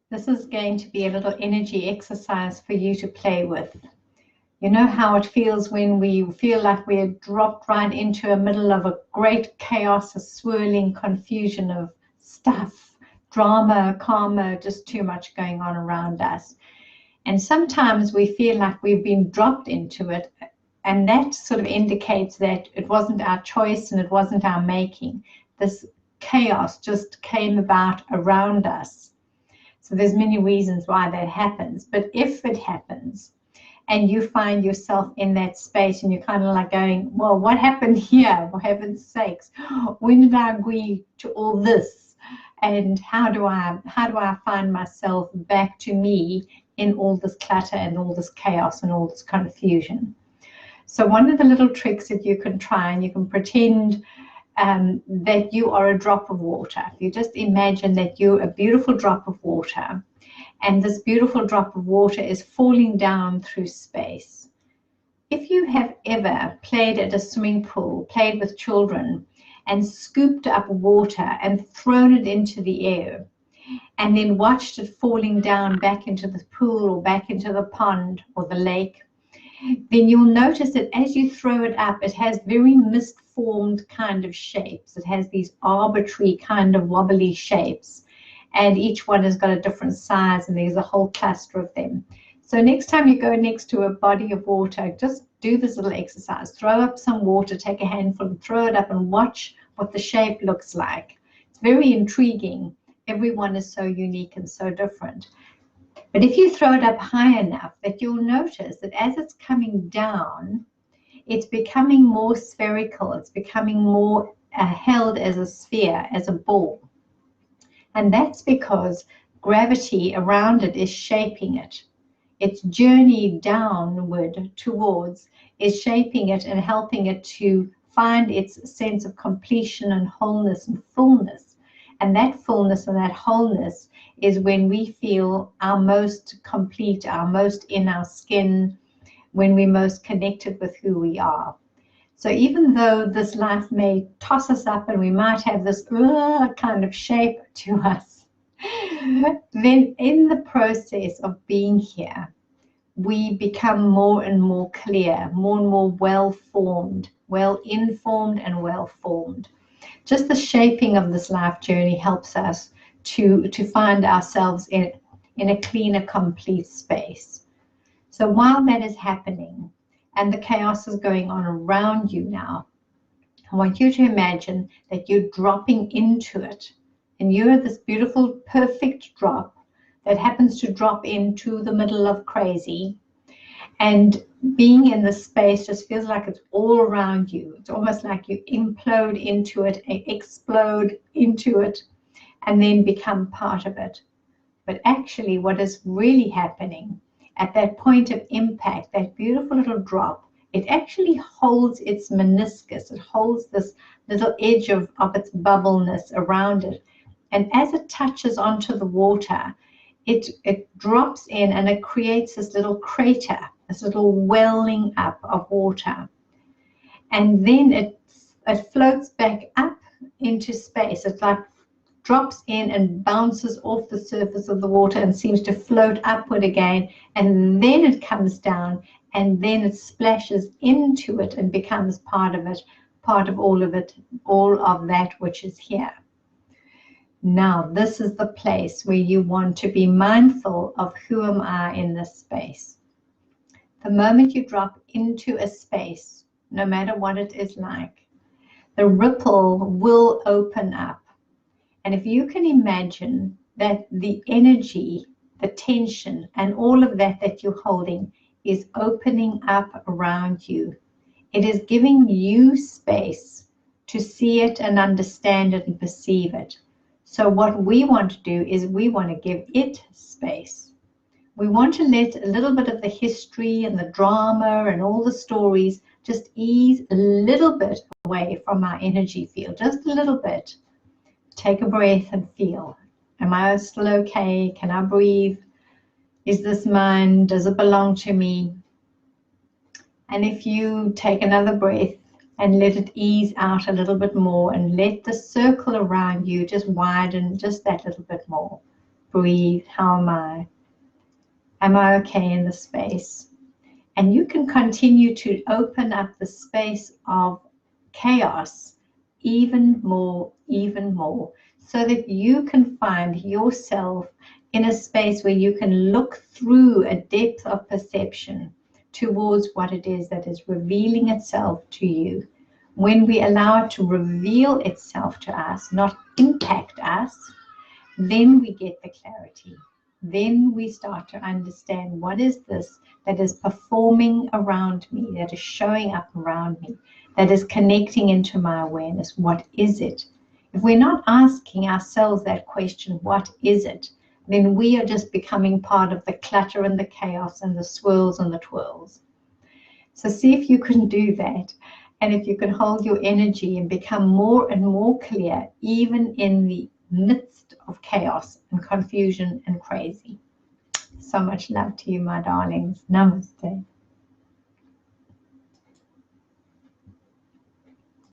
This is going to be a little energy exercise for you to play with. You know how it feels when we feel like we're dropped right into the middle of a great chaos, a swirling confusion of stuff, drama, karma, just too much going on around us. And sometimes we feel like we've been dropped into it, and that sort of indicates that it wasn't our choice and it wasn't our making. This chaos just came about around us. So there's many reasons why that happens. But if it happens and you find yourself in that space and you're kind of like going, well, what happened here? For heaven's sakes, when did I agree to all this? And how do I find myself back to me in all this clutter and all this chaos and all this confusion? So one of the little tricks that you can try, and you can pretend that you are a drop of water. You just imagine that you're a beautiful drop of water, and this beautiful drop of water is falling down through space. If you have ever played at a swimming pool, played with children, and scooped up water and thrown it into the air, and then watched it falling down back into the pool or back into the pond or the lake, then you'll notice that as you throw it up, it has very misformed kind of shapes. It has these arbitrary kind of wobbly shapes, and each one has got a different size, and there's a whole cluster of them. So next time you go next to a body of water, just do this little exercise. Throw up some water, take a handful and throw it up and watch what the shape looks like. It's very intriguing. Everyone is so unique and so different. But if you throw it up high enough, that you'll notice that as it's coming down, it's becoming more spherical. It's becoming more held as a sphere, as a ball. And that's because gravity around it is shaping it. Its journey downward towards is shaping it and helping it to find its sense of completion and wholeness and fullness. And that fullness and that wholeness is when we feel our most complete, our most in our skin, when we're most connected with who we are. So even though this life may toss us up and we might have this kind of shape to us, then in the process of being here, we become more and more clear, more and more well-formed, well-informed and well-formed. Just the shaping of this life journey helps us to find ourselves in a cleaner, complete space. So while that is happening and the chaos is going on around you now, I want you to imagine that you're dropping into it, and you're this beautiful, perfect drop that happens to drop into the middle of crazy. And being in this space just feels like it's all around you. It's almost like you implode into it, explode into it, and then become part of it. But actually what is really happening at that point of impact, that beautiful little drop, it actually holds its meniscus. It holds this little edge of its bubbleness around it. And as it touches onto the water, it drops in and it creates this little crater, this little welling up of water. And then it floats back up into space. It like drops in and bounces off the surface of the water and seems to float upward again. And then it comes down, and then it splashes into it and becomes part of it, part of all of that which is here. Now, this is the place where you want to be mindful of who am I in this space. The moment you drop into a space, no matter what it is like, the ripple will open up. And if you can imagine that the energy, the tension, and all of that you're holding is opening up around you, it is giving you space to see it and understand it and perceive it. So what we want to do is we want to give it space. We want to let a little bit of the history and the drama and all the stories just ease a little bit away from our energy field, just a little bit. Take a breath and feel. Am I still okay? Can I breathe? Is this mine? Does it belong to me? And if you take another breath and let it ease out a little bit more and let the circle around you just widen just that little bit more. breathe. How am I? Am I okay in the space? And you can continue to open up the space of chaos even more, so that you can find yourself in a space where you can look through a depth of perception towards what it is that is revealing itself to you. When we allow it to reveal itself to us, not impact us, then we get the clarity. Then we start to understand, what is this that is performing around me, that is showing up around me, that is connecting into my awareness? What is it? If we're not asking ourselves that question, what is it, then we are just becoming part of the clutter and the chaos and the swirls and the twirls. So see if you can do that. And if you can hold your energy and become more and more clear, even in the midst of chaos and confusion and crazy. So much love to you, my darlings. Namaste.